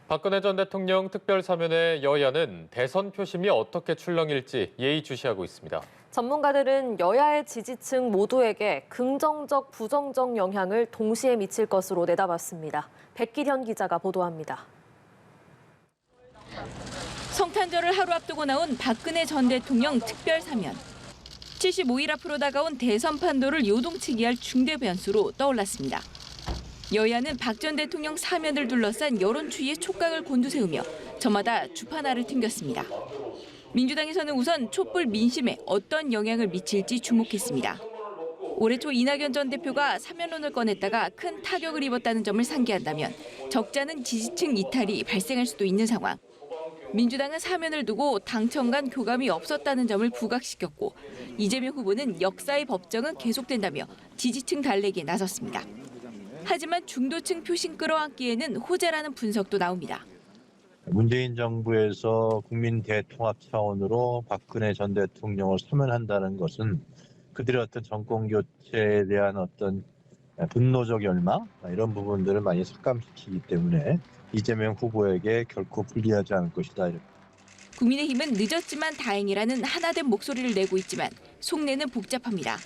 박근혜 전 대통령 특별사면에 여야는 대선 표심이 어떻게 출렁일지 예의주시하고 있습니다. 전문가들은 여야의 지지층 모두에게 긍정적, 부정적 영향을 동시에 미칠 것으로 내다봤습니다. 백기현 기자가 보도합니다. 성탄절을 하루 앞두고 나온 박근혜 전 대통령 특별사면. 75일 앞으로 다가온 대선 판도를 요동치게 할 중대 변수로 떠올랐습니다. 여야는 박 전 대통령 사면을 둘러싼 여론 추이의 촉각을 곤두세우며 저마다 주판알을 튕겼습니다. 민주당에서는 우선 촛불 민심에 어떤 영향을 미칠지 주목했습니다. 올해 초 이낙연 전 대표가 사면론을 꺼냈다가 큰 타격을 입었다는 점을 상기한다면 적잖은 지지층 이탈이 발생할 수도 있는 상황. 민주당은 사면을 두고 당청 간 교감이 없었다는 점을 부각시켰고 이재명 후보는 역사의 법정은 계속된다며 지지층 달래기에 나섰습니다. 하지만 중도층 표심 끌어안기에는 호재라는 분석도 나옵니다. 문재인 정부에서 국민 대통합 차원으로 박근혜 전 대통령을 사면한다는 것은 그들의 어떤 정권 교체에 대한 어떤 분노적 열망 이런 부분들을 많이 삭감시키기 때문에 이재명 후보에게 결코 불리하지 않을 것이다. 국민의힘은 늦었지만 다행이라는 하나된 목소리를 내고 있지만 속내는 복잡합니다.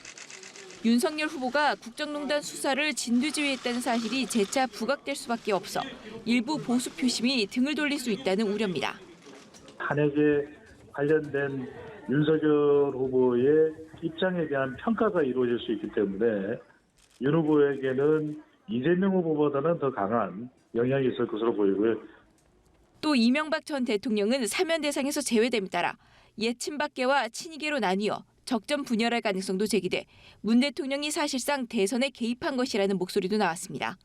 윤석열 후보가 국정농단 수사를 진두지휘했다는 사실이 재차 부각될 수밖에 없어 일부 보수 표심이 등을 돌릴 수 있다는 우려입니다. 탄핵에 관련된 윤석열 후보의 입장에 대한 평가가 이루어질 수 있기 때문에 윤 후보에게는 이재명 후보보다는 더 강한 영향이 있을 것으로 보이고요. 또 이명박 전 대통령은 사면 대상에서 제외됨에 따라 옛 친박계와 친이계로 나뉘어 적전 분열할 가능성도 제기돼 문 대통령이 사실상 대선에 개입한 것이라는 목소리도 나왔습니다.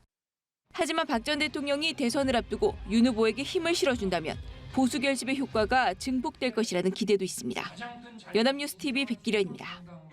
하지만 박 전 대통령이 대선을 앞두고 윤 후보에게 힘을 실어준다면 보수 결집의 효과가 증폭될 것이라는 기대도 있습니다. 연합뉴스 TV 백기련입니다.